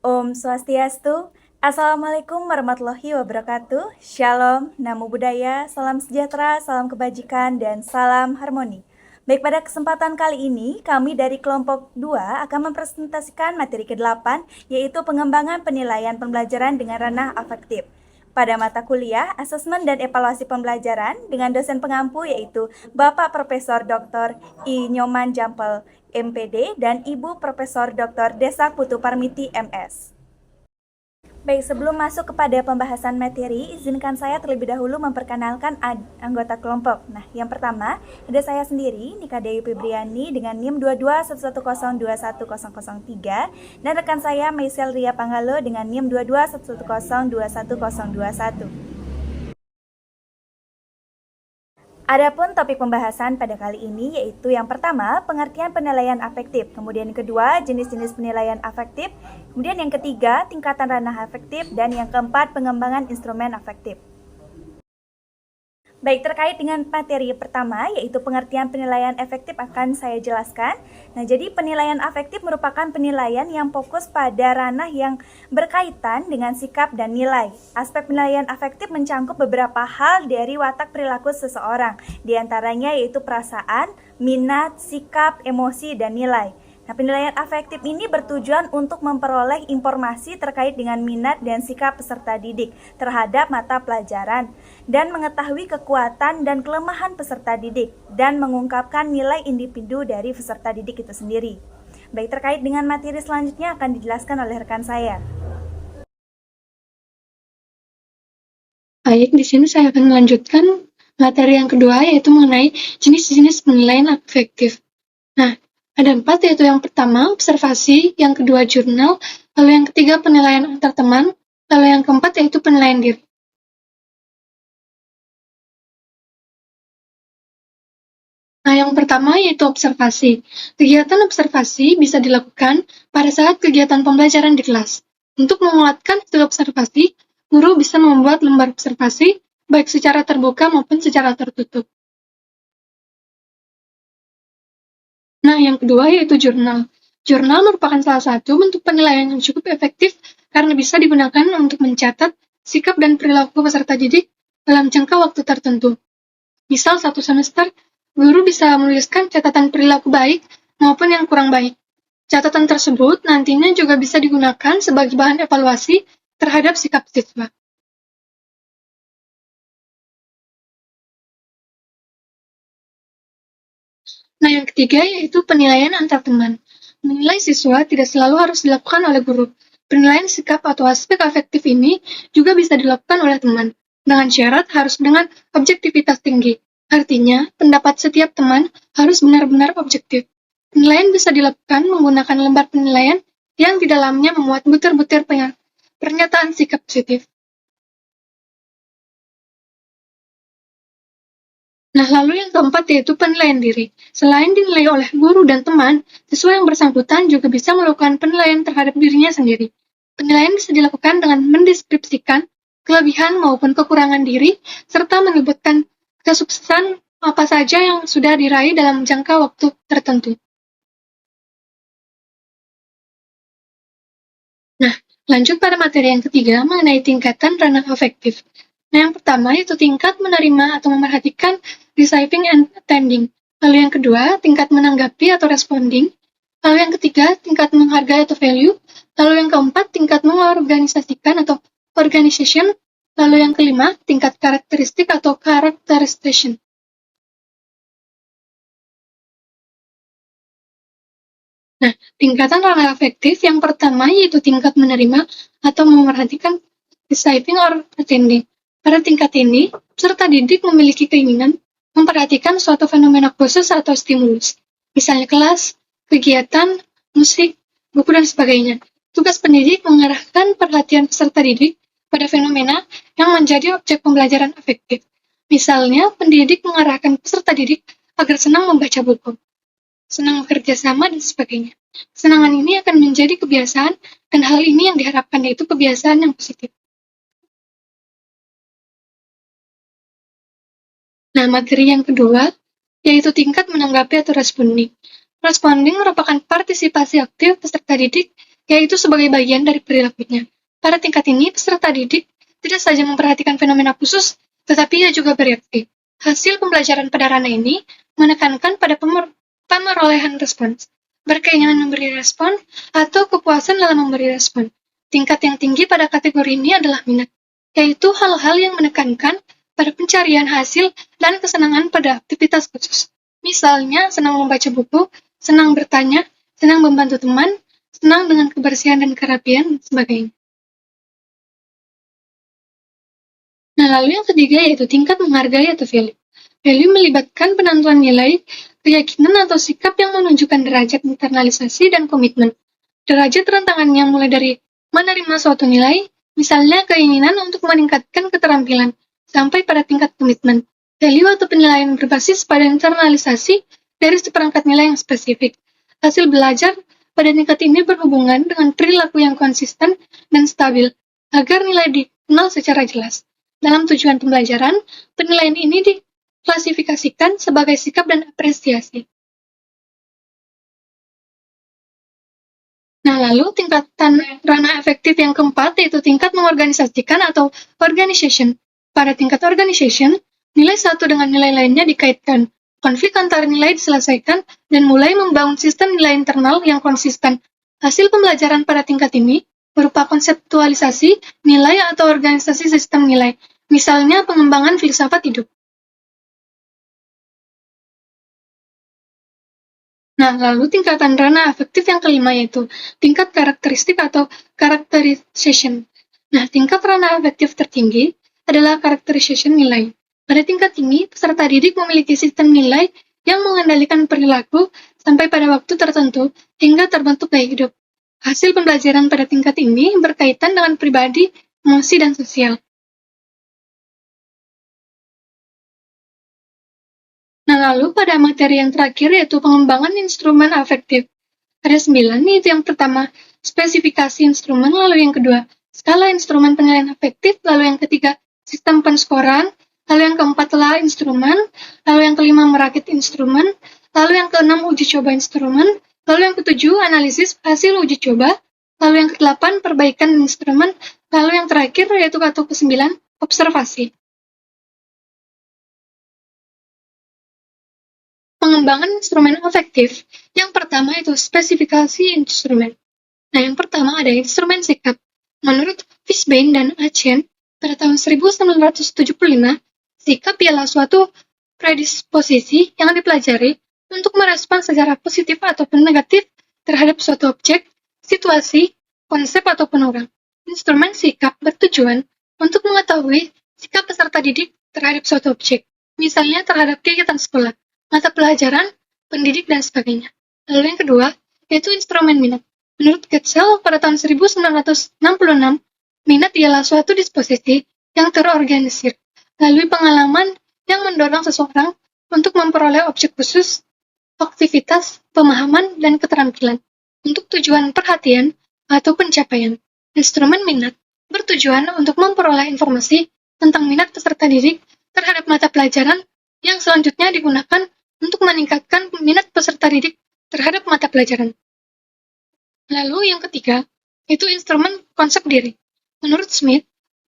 Om Swastiastu, Assalamualaikum warahmatullahi wabarakatuh, Shalom, Namo Buddhaya, Salam Sejahtera, Salam Kebajikan, dan Salam Harmoni. Baik, pada kesempatan kali ini, kami dari kelompok 2 akan mempresentasikan materi ke-8, yaitu pengembangan penilaian pembelajaran dengan ranah afektif. Pada mata kuliah, asesmen dan evaluasi pembelajaran dengan dosen pengampu yaitu Bapak Profesor Dr. I. Nyoman Jampel, MPD, dan Ibu Profesor Dr. Desak Putu Parmiti, MS. Baik, sebelum masuk kepada pembahasan materi, izinkan saya terlebih dahulu memperkenalkan anggota kelompok. Nah, yang pertama, ada saya sendiri, Nika Dewi Febriani dengan NIM 2211021003, dan rekan saya Maisel Ria Panggalo dengan NIM 2211021021. Adapun topik pembahasan pada kali ini yaitu yang pertama, pengertian penilaian afektif, kemudian yang kedua, jenis-jenis penilaian afektif, kemudian yang ketiga, tingkatan ranah afektif, dan yang keempat, pengembangan instrumen afektif. Baik, terkait dengan materi pertama, yaitu pengertian penilaian efektif akan saya jelaskan. Nah, jadi penilaian afektif merupakan penilaian yang fokus pada ranah yang berkaitan dengan sikap dan nilai. Aspek penilaian afektif mencakup beberapa hal dari watak perilaku seseorang, diantaranya yaitu perasaan, minat, sikap, emosi, dan nilai. Nah, penilaian afektif ini bertujuan untuk memperoleh informasi terkait dengan minat dan sikap peserta didik terhadap mata pelajaran dan mengetahui kekuatan dan kelemahan peserta didik dan mengungkapkan nilai individu dari peserta didik itu sendiri. Baik, terkait dengan materi selanjutnya akan dijelaskan oleh rekan saya. Baik, di sini saya akan melanjutkan materi yang kedua, yaitu mengenai jenis-jenis penilaian afektif. Nah, ada 4, yaitu yang pertama, observasi, yang kedua, jurnal, lalu yang ketiga, penilaian antar teman, lalu yang keempat, yaitu penilaian diri. Nah, yang pertama yaitu observasi. Kegiatan observasi bisa dilakukan pada saat kegiatan pembelajaran di kelas. Untuk menguatkan hasil observasi, guru bisa membuat lembar observasi, baik secara terbuka maupun secara tertutup. Nah, yang kedua yaitu jurnal. Jurnal merupakan salah satu bentuk penilaian yang cukup efektif karena bisa digunakan untuk mencatat sikap dan perilaku peserta didik dalam jangka waktu tertentu. Misal, satu semester, guru bisa menuliskan catatan perilaku baik maupun yang kurang baik. Catatan tersebut nantinya juga bisa digunakan sebagai bahan evaluasi terhadap sikap siswa. Nah, yang ketiga yaitu penilaian antar teman. Menilai siswa tidak selalu harus dilakukan oleh guru. Penilaian sikap atau aspek afektif ini juga bisa dilakukan oleh teman, dengan syarat harus dengan objektivitas tinggi. Artinya, pendapat setiap teman harus benar-benar objektif. Penilaian bisa dilakukan menggunakan lembar penilaian yang di dalamnya memuat butir-butir pernyataan sikap positif. Nah, lalu yang keempat yaitu penilaian diri. Selain dinilai oleh guru dan teman, siswa yang bersangkutan juga bisa melakukan penilaian terhadap dirinya sendiri. Penilaian bisa dilakukan dengan mendeskripsikan kelebihan maupun kekurangan diri, serta menyebutkan kesuksesan apa saja yang sudah diraih dalam jangka waktu tertentu. Nah, lanjut pada materi yang ketiga mengenai tingkatan ranah afektif. Nah, yang pertama yaitu tingkat menerima atau memerhatikan receiving and attending. Lalu yang kedua, tingkat menanggapi atau responding. Lalu yang ketiga, tingkat menghargai atau value. Lalu yang keempat, tingkat mengorganisasikan atau organization. Lalu yang kelima, tingkat karakteristik atau characterization. Nah, tingkatan ranah afektif yang pertama yaitu tingkat menerima atau memerhatikan receiving or attending. Pada tingkat ini, peserta didik memiliki keinginan memperhatikan suatu fenomena khusus atau stimulus, misalnya kelas, kegiatan, musik, buku, dan sebagainya. Tugas pendidik mengarahkan perhatian peserta didik pada fenomena yang menjadi objek pembelajaran afektif. Misalnya, pendidik mengarahkan peserta didik agar senang membaca buku, senang bekerja sama, dan sebagainya. Kesenangan ini akan menjadi kebiasaan, dan hal ini yang diharapkan yaitu kebiasaan yang positif. Nah, materi yang kedua yaitu tingkat menanggapi atau responding. Responding merupakan partisipasi aktif peserta didik yaitu sebagai bagian dari perilakunya. Pada tingkat ini, peserta didik tidak saja memperhatikan fenomena khusus, tetapi ia juga bereaksi. Hasil pembelajaran pada ranah ini menekankan pada pemerolehan respons, berkeinginan memberi respon, atau kepuasan dalam memberi respon. Tingkat yang tinggi pada kategori ini adalah minat, yaitu hal-hal yang menekankan pada pencarian hasil dan kesenangan pada aktivitas khusus. Misalnya, senang membaca buku, senang bertanya, senang membantu teman, senang dengan kebersihan dan kerapian, dan sebagainya. Nah, lalu yang ketiga yaitu tingkat menghargai atau value. Value melibatkan penentuan nilai, keyakinan atau sikap yang menunjukkan derajat internalisasi dan komitmen. Derajat rentangannya mulai dari menerima suatu nilai, misalnya keinginan untuk meningkatkan keterampilan, sampai pada tingkat komitmen. Value atau penilaian berbasis pada internalisasi dari seperangkat nilai yang spesifik. Hasil belajar pada tingkat ini berhubungan dengan perilaku yang konsisten dan stabil, agar nilai dikenal secara jelas. Dalam tujuan pembelajaran, penilaian ini diklasifikasikan sebagai sikap dan apresiasi. Nah, lalu tingkatan ranah afektif yang keempat yaitu tingkat mengorganisasikan atau organization. Pada tingkat organization, nilai satu dengan nilai lainnya dikaitkan. Konflik antar nilai diselesaikan dan mulai membangun sistem nilai internal yang konsisten. Hasil pembelajaran pada tingkat ini berupa konseptualisasi nilai atau organisasi sistem nilai, misalnya pengembangan filsafat hidup. Nah, lalu tingkatan ranah afektif yang kelima yaitu tingkat karakteristik atau characterization. Nah, tingkat ranah afektif tertinggi adalah characterization nilai. Pada tingkat ini, peserta didik memiliki sistem nilai yang mengendalikan perilaku sampai pada waktu tertentu hingga terbentuk gaya hidup. Hasil pembelajaran pada tingkat ini berkaitan dengan pribadi, emosi, dan sosial. Nah, lalu pada materi yang terakhir yaitu pengembangan instrumen afektif. Ada 9, yaitu yang pertama, spesifikasi instrumen, lalu yang kedua, skala instrumen penilaian afektif, lalu yang ketiga, sistem penskoran, lalu yang keempat adalah instrumen, lalu yang kelima merakit instrumen, lalu yang keenam uji coba instrumen, lalu yang ketujuh analisis hasil uji coba, lalu yang kedelapan perbaikan instrumen, lalu yang terakhir yaitu atau kesembilan observasi. Pengembangan instrumen afektif. Yang pertama itu spesifikasi instrumen. Nah, yang pertama ada instrumen sikap. Menurut Fishbein dan Achen, pada tahun 1975, sikap ialah suatu predisposisi yang dipelajari untuk merespon secara positif ataupun negatif terhadap suatu objek, situasi, konsep ataupun orang. Instrumen sikap bertujuan untuk mengetahui sikap peserta didik terhadap suatu objek, misalnya terhadap kegiatan sekolah, mata pelajaran, pendidik, dan sebagainya. Lalu yang kedua, yaitu instrumen minat. Menurut Getzel, pada tahun 1966, minat ialah suatu disposisi yang terorganisir, melalui pengalaman yang mendorong seseorang untuk memperoleh objek khusus, aktivitas, pemahaman, dan keterampilan untuk tujuan perhatian atau pencapaian. Instrumen minat bertujuan untuk memperoleh informasi tentang minat peserta didik terhadap mata pelajaran yang selanjutnya digunakan untuk meningkatkan minat peserta didik terhadap mata pelajaran. Lalu yang ketiga, itu instrumen konsep diri. Menurut Smith,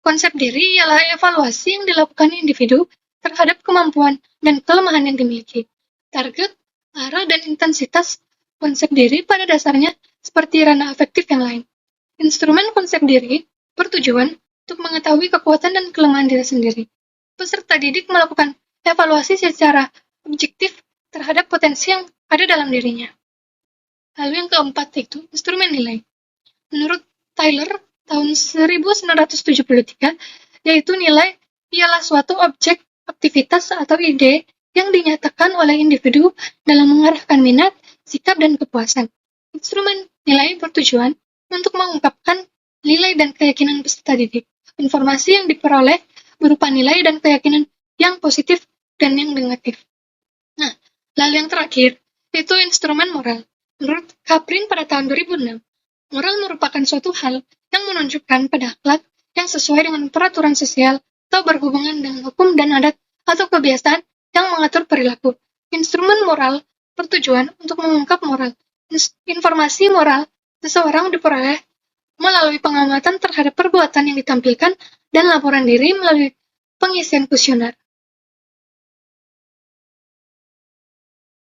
konsep diri ialah evaluasi yang dilakukan individu terhadap kemampuan dan kelemahan yang dimiliki. Target, arah, dan intensitas konsep diri pada dasarnya seperti ranah afektif yang lain. Instrumen konsep diri bertujuan untuk mengetahui kekuatan dan kelemahan diri sendiri. Peserta didik melakukan evaluasi secara objektif terhadap potensi yang ada dalam dirinya. Lalu yang keempat itu instrumen nilai. Menurut Tyler, tahun 1973, yaitu nilai ialah suatu objek, aktivitas, atau ide yang dinyatakan oleh individu dalam mengarahkan minat, sikap, dan kepuasan. Instrumen nilai bertujuan untuk mengungkapkan nilai dan keyakinan peserta didik. Informasi yang diperoleh berupa nilai dan keyakinan yang positif dan yang negatif. Nah, lalu yang terakhir, itu instrumen moral. Menurut Caprin pada tahun 2006, moral merupakan suatu hal yang menunjukkan pada akhlak yang sesuai dengan peraturan sosial atau berhubungan dengan hukum dan adat atau kebiasaan yang mengatur perilaku. Instrumen moral bertujuan untuk mengungkap moral. Informasi moral Seseorang diperoleh melalui pengamatan terhadap perbuatan yang ditampilkan dan laporan diri melalui pengisian kuesioner.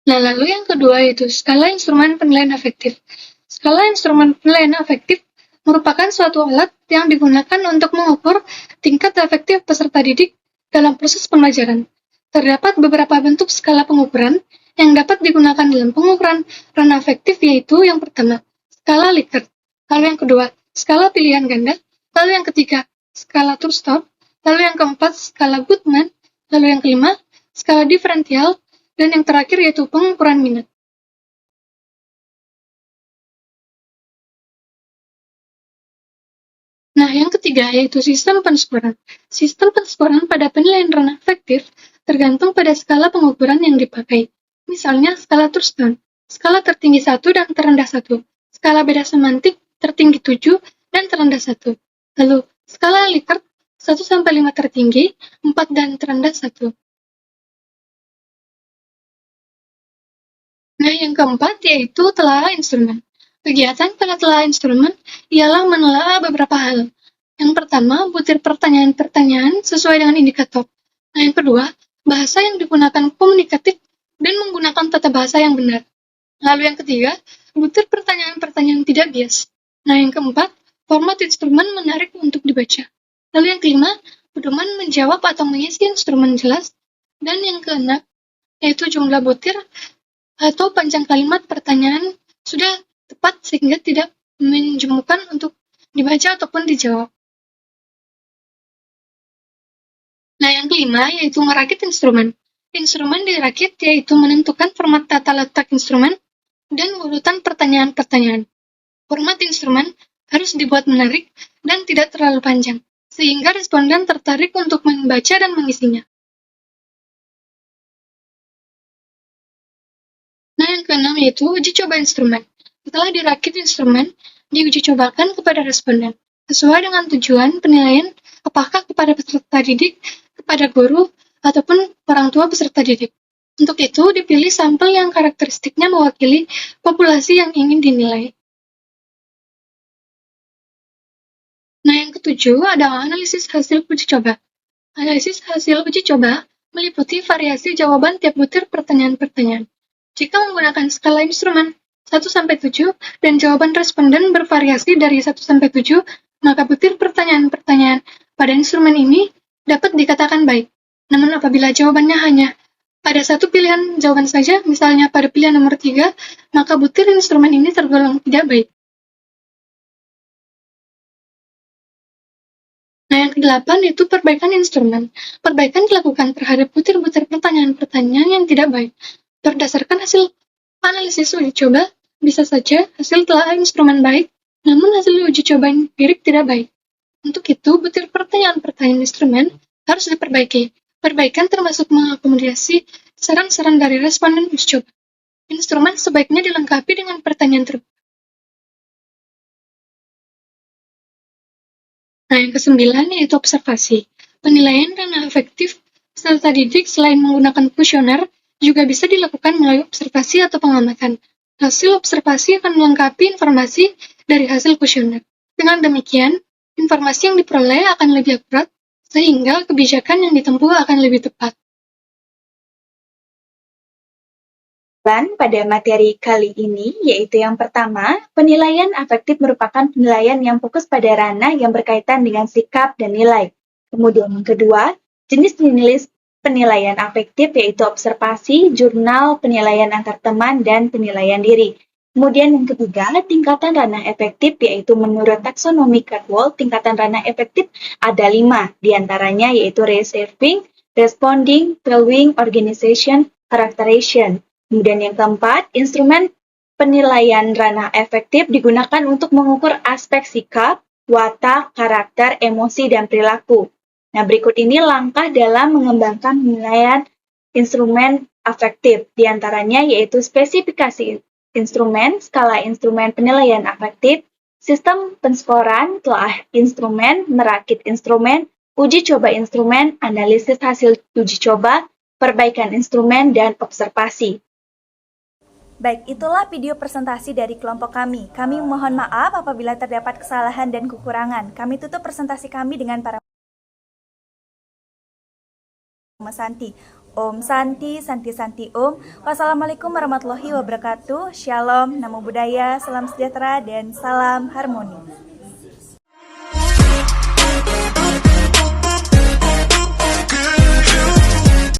Nah, lalu yang kedua yaitu skala instrumen penilaian afektif. Skala instrumen penilaian afektif merupakan suatu alat yang digunakan untuk mengukur tingkat efektif peserta didik dalam proses pembelajaran. Terdapat beberapa bentuk skala pengukuran yang dapat digunakan dalam pengukuran ranah afektif, yaitu yang pertama, skala Likert, lalu yang kedua, skala pilihan ganda, lalu yang ketiga, skala Trustorff, lalu yang keempat, skala Goodman, lalu yang kelima, skala diferensial, dan yang terakhir yaitu pengukuran minat. Nah, yang ketiga yaitu sistem penskoran. Sistem penskoran pada penilaian ranah afektif tergantung pada skala pengukuran yang dipakai. Misalnya skala Thurston, skala tertinggi 1 dan terendah 1, skala beda semantik tertinggi 7 dan terendah 1. Lalu skala Likert 1-5 tertinggi, 4 dan terendah 1. Nah, yang keempat yaitu telaah instrumen. Kegiatan pada telaah instrumen ialah menelaah beberapa hal. Yang pertama, butir pertanyaan-pertanyaan sesuai dengan indikator. Nah, yang kedua, bahasa yang digunakan komunikatif dan menggunakan tata bahasa yang benar. Lalu yang ketiga, butir pertanyaan-pertanyaan tidak bias. Nah, yang keempat, format instrumen menarik untuk dibaca. Lalu yang kelima, pedoman menjawab atau mengisi instrumen jelas. Dan yang keenam, yaitu jumlah butir atau panjang kalimat pertanyaan sudah tepat sehingga tidak menjemukan untuk dibaca ataupun dijawab. Nah, yang kelima yaitu merakit instrumen. Instrumen dirakit yaitu menentukan format tata letak instrumen dan urutan pertanyaan-pertanyaan. Format instrumen harus dibuat menarik dan tidak terlalu panjang, sehingga responden tertarik untuk membaca dan mengisinya. Nah, yang keenam yaitu uji coba instrumen. Setelah dirakit instrumen, diuji cobakan kepada responden, sesuai dengan tujuan penilaian apakah kepada peserta didik, kepada guru, ataupun orang tua peserta didik. Untuk itu, dipilih sampel yang karakteristiknya mewakili populasi yang ingin dinilai. Nah, yang ketujuh adalah analisis hasil uji coba. Analisis hasil uji coba meliputi variasi jawaban tiap butir pertanyaan-pertanyaan. Jika menggunakan skala instrumen 1-7 dan jawaban responden bervariasi dari 1-7, maka butir pertanyaan-pertanyaan pada instrumen ini dapat dikatakan baik. Namun apabila jawabannya hanya pada satu pilihan jawaban saja, misalnya pada pilihan nomor 3, maka butir instrumen ini tergolong tidak baik. Nah, yang kedelapan yaitu perbaikan instrumen. Perbaikan dilakukan terhadap butir-butir pertanyaan-pertanyaan yang tidak baik. Berdasarkan hasil analisis uji coba, bisa saja hasil telaah instrumen baik, namun hasil uji coba empirik tidak baik. Untuk itu, butir pertanyaan-pertanyaan instrumen harus diperbaiki. Perbaikan termasuk mengakomodasi saran-saran dari responden uji coba. Instrumen sebaiknya dilengkapi dengan pertanyaan terbuka. Nah, yang kesembilan yaitu observasi. Penilaian ranah afektif peserta didik selain menggunakan kuesioner juga bisa dilakukan melalui observasi atau pengamatan. Hasil observasi akan melengkapi informasi dari hasil kuesioner. Dengan demikian, informasi yang diperoleh akan lebih akurat, sehingga kebijakan yang ditempuh akan lebih tepat. Pada materi kali ini, yaitu yang pertama, penilaian afektif merupakan penilaian yang fokus pada ranah yang berkaitan dengan sikap dan nilai. Kemudian yang kedua, jenis penilaian afektif yaitu observasi, jurnal, penilaian antar teman, dan penilaian diri. Kemudian yang ketiga, tingkatan ranah efektif yaitu menurut taksonomi Cadwell, tingkatan ranah efektif ada 5, diantaranya yaitu receiving, responding, valuing, organization, characterization. Kemudian yang keempat, instrumen penilaian ranah efektif digunakan untuk mengukur aspek sikap, watak, karakter, emosi, dan perilaku. Nah, berikut ini langkah dalam mengembangkan penilaian instrumen afektif. Di antaranya yaitu spesifikasi instrumen, skala instrumen penilaian afektif, sistem penskoran, telaah instrumen, merakit instrumen, uji coba instrumen, analisis hasil uji coba, perbaikan instrumen, dan observasi. Baik, itulah video presentasi dari kelompok kami. Kami mohon maaf apabila terdapat kesalahan dan kekurangan. Kami tutup presentasi kami dengan para Santi. Om Santi, Santi Santi Om. Wassalamualaikum warahmatullahi wabarakatuh. Shalom, namo buddhaya, salam sejahtera, dan salam harmoni.